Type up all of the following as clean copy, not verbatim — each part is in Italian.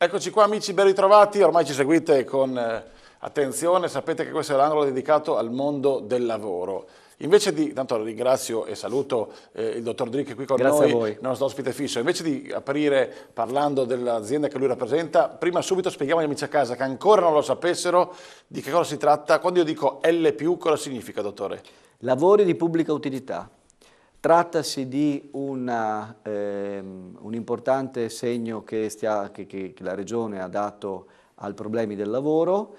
Eccoci qua amici, ben ritrovati, ormai ci seguite con attenzione, sapete che questo è l'angolo dedicato al mondo del lavoro. Invece di, tanto ringrazio e saluto il dottor Dric qui con Grazie a noi, il voi. nostro ospite fisso, invece di aprire parlando dell'azienda che lui rappresenta, prima subito spieghiamo agli amici a casa che ancora non lo sapessero di che cosa si tratta. Quando io dico L+, cosa significa, dottore? Lavori di pubblica utilità. Trattasi di un importante segno che la Regione ha dato ai problemi del lavoro,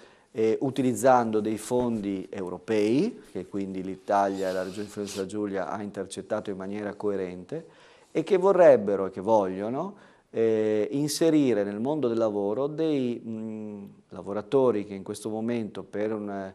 utilizzando dei fondi europei, che quindi l'Italia e la Regione Friuli Giulia ha intercettato in maniera coerente, e che vorrebbero e che vogliono inserire nel mondo del lavoro dei lavoratori che in questo momento per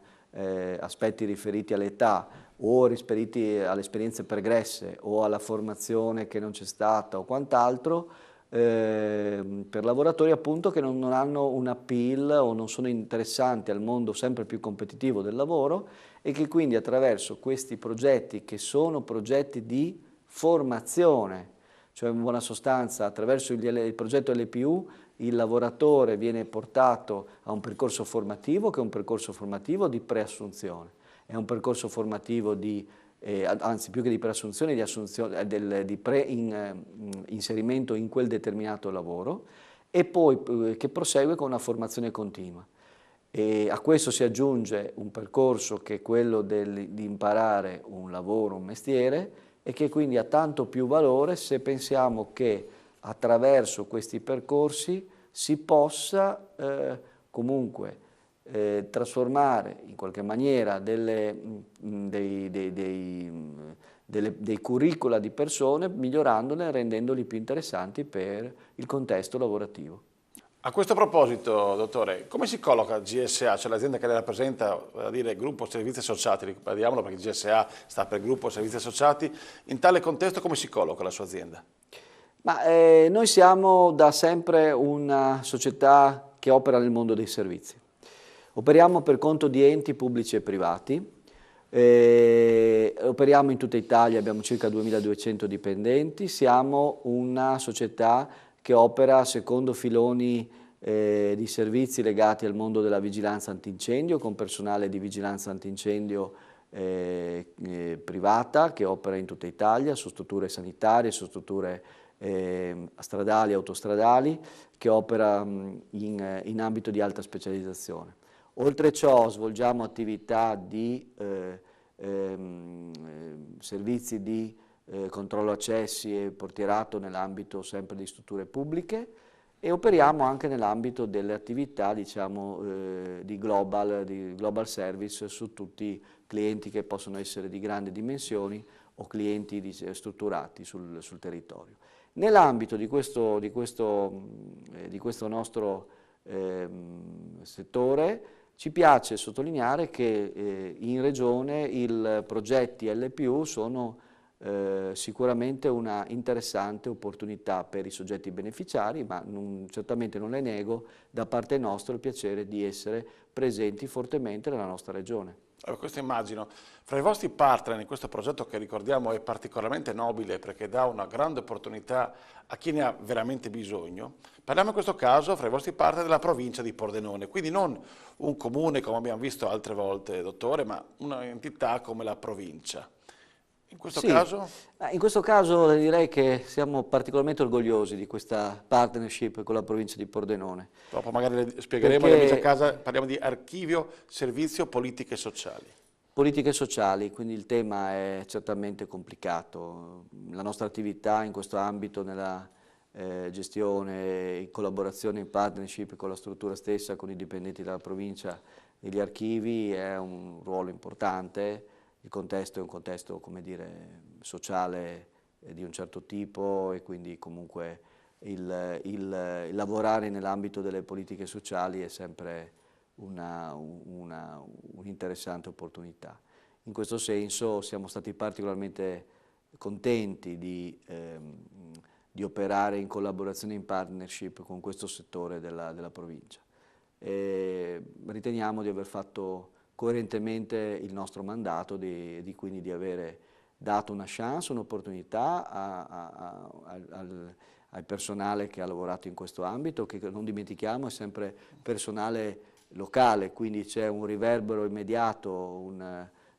aspetti riferiti all'età o riferiti alle esperienze pregresse o alla formazione che non c'è stata o quant'altro, per lavoratori appunto che non hanno un appeal o non sono interessanti al mondo sempre più competitivo del lavoro e che quindi attraverso questi progetti, che sono progetti di formazione, cioè in buona sostanza attraverso il progetto LPU il lavoratore viene portato a un percorso formativo che è un percorso formativo di preassunzione, è un percorso formativo anzi più che di preassunzione, di inserimento in quel determinato lavoro e poi che prosegue con una formazione continua. E a questo si aggiunge un percorso che è quello di imparare un lavoro, un mestiere e che quindi ha tanto più valore se pensiamo che attraverso questi percorsi si possa comunque trasformare in qualche maniera dei curricula di persone, migliorandole e rendendoli più interessanti per il contesto lavorativo. A questo proposito, dottore, come si colloca GSA, cioè l'azienda che lei rappresenta, a dire Gruppo Servizi Associati, ribadiamolo perché GSA sta per Gruppo Servizi Associati, in tale contesto come si colloca la sua azienda? Noi siamo da sempre una società che opera nel mondo dei servizi. Operiamo per conto di enti pubblici e privati, operiamo in tutta Italia, abbiamo circa 2200 dipendenti, siamo una società che opera secondo filoni di servizi legati al mondo della vigilanza antincendio, con personale di vigilanza antincendio privata che opera in tutta Italia, su strutture sanitarie, su strutture stradali, autostradali, che opera in ambito di alta specializzazione. Oltre ciò svolgiamo attività di servizi di controllo accessi e portierato nell'ambito sempre di strutture pubbliche e operiamo anche nell'ambito delle attività diciamo, di global service su tutti i clienti che possono essere di grandi dimensioni o clienti strutturati sul territorio. Nell'ambito di questo nostro settore ci piace sottolineare che in Regione i progetti LPU sono sicuramente una interessante opportunità per i soggetti beneficiari, ma certamente non le nego da parte nostra il piacere di essere presenti fortemente nella nostra Regione. Questo immagino. Fra i vostri partner in questo progetto che ricordiamo è particolarmente nobile perché dà una grande opportunità a chi ne ha veramente bisogno, parliamo in questo caso fra i vostri partner della provincia di Pordenone, quindi non un comune come abbiamo visto altre volte, dottore, ma un'entità come la provincia. In questo Sì, caso? in questo caso direi che siamo particolarmente orgogliosi di questa partnership con la provincia di Pordenone. Dopo magari le spiegheremo agli amici a Perché casa, parliamo di archivio, servizio, politiche sociali. politiche sociali, quindi il tema è certamente complicato. La nostra attività in questo ambito, nella gestione, in collaborazione, in partnership con la struttura stessa, con i dipendenti della provincia e gli archivi, è un ruolo importante. Il contesto è un contesto, come dire, sociale di un certo tipo e quindi comunque il lavorare nell'ambito delle politiche sociali è sempre un'interessante opportunità. In questo senso siamo stati particolarmente contenti di operare in collaborazione e in partnership con questo settore della provincia. Riteniamo di aver fatto coerentemente il nostro mandato, quindi di avere dato una chance, un'opportunità al personale che ha lavorato in questo ambito, che non dimentichiamo è sempre personale locale, quindi c'è un riverbero immediato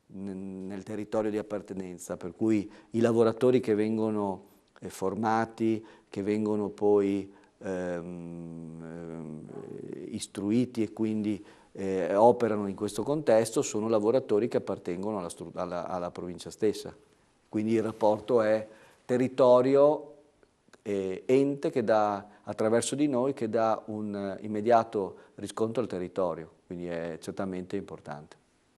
nel territorio di appartenenza, per cui i lavoratori che vengono formati, che vengono poi istruiti e quindi operano in questo contesto, sono lavoratori che appartengono alla provincia stessa. Quindi il rapporto è territorio, ente che dà, attraverso di noi, che dà un immediato riscontro al territorio, quindi è certamente importante.